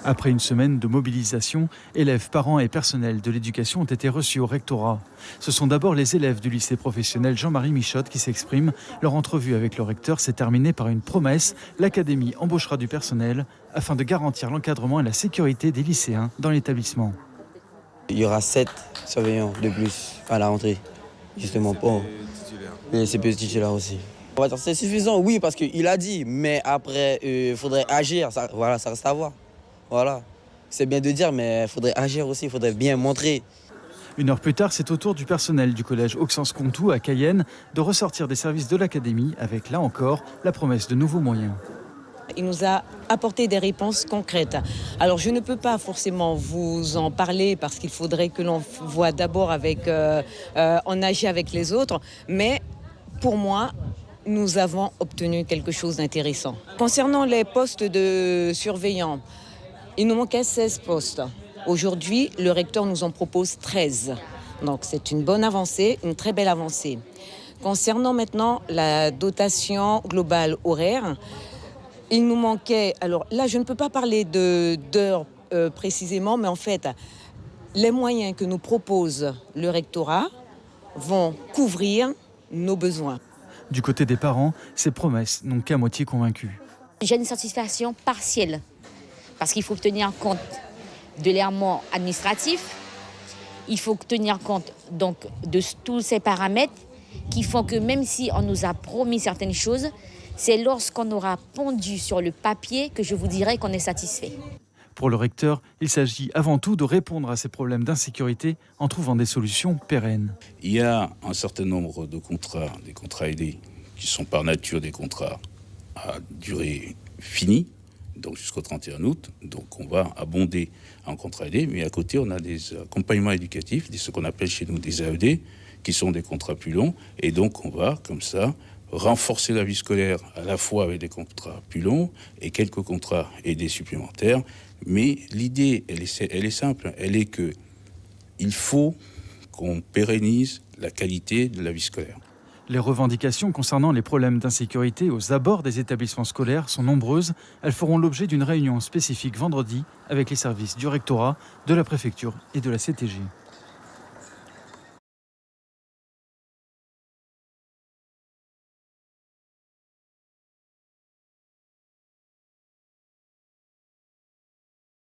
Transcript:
Après une semaine de mobilisation, élèves, parents et personnel de l'éducation ont été reçus au rectorat. Ce sont d'abord les élèves du lycée professionnel Jean-Marie Michotte qui s'expriment. Leur entrevue avec le recteur s'est terminée par une promesse. L'académie embauchera du personnel afin de garantir l'encadrement et la sécurité des lycéens dans l'établissement. Il y aura 7 surveillants de plus à la rentrée, justement pour les CPE titulaires aussi. On va dire c'est suffisant, oui, parce qu'il a dit, mais après, il faudrait agir, ça reste à voir. Voilà, c'est bien de dire, mais il faudrait agir aussi, il faudrait bien montrer. Une heure plus tard, c'est au tour du personnel du collège Auxence-Contoux à Cayenne de ressortir des services de l'académie avec, là encore, la promesse de nouveaux moyens. Il nous a apporté des réponses concrètes. Alors je ne peux pas forcément vous en parler parce qu'il faudrait que l'on voit d'abord on agit avec les autres, mais pour moi, nous avons obtenu quelque chose d'intéressant. Concernant les postes de surveillants, il nous manquait 16 postes. Aujourd'hui, le recteur nous en propose 13. Donc c'est une bonne avancée, une très belle avancée. Concernant maintenant la dotation globale horaire, il nous manquait, alors là je ne peux pas parler d'heures précisément, mais en fait, les moyens que nous propose le rectorat vont couvrir nos besoins. Du côté des parents, ces promesses n'ont qu'à moitié convaincu. J'ai une satisfaction partielle, parce qu'il faut tenir compte de l'errement administratif, il faut tenir compte donc de tous ces paramètres qui font que même si on nous a promis certaines choses, c'est lorsqu'on aura pondu sur le papier que je vous dirai qu'on est satisfait. Pour le recteur, il s'agit avant tout de répondre à ces problèmes d'insécurité en trouvant des solutions pérennes. Il y a un certain nombre de contrats, des contrats aidés, qui sont par nature des contrats à durée finie, donc jusqu'au 31 août. Donc on va abonder un contrat aidé, mais à côté on a des accompagnements éducatifs, ce qu'on appelle chez nous des AED, qui sont des contrats plus longs. Et donc on va, comme ça, renforcer la vie scolaire à la fois avec des contrats plus longs et quelques contrats aidés supplémentaires. Mais l'idée, elle est simple, elle est qu'il faut qu'on pérennise la qualité de la vie scolaire. Les revendications concernant les problèmes d'insécurité aux abords des établissements scolaires sont nombreuses. Elles feront l'objet d'une réunion spécifique vendredi avec les services du rectorat, de la préfecture et de la CTG.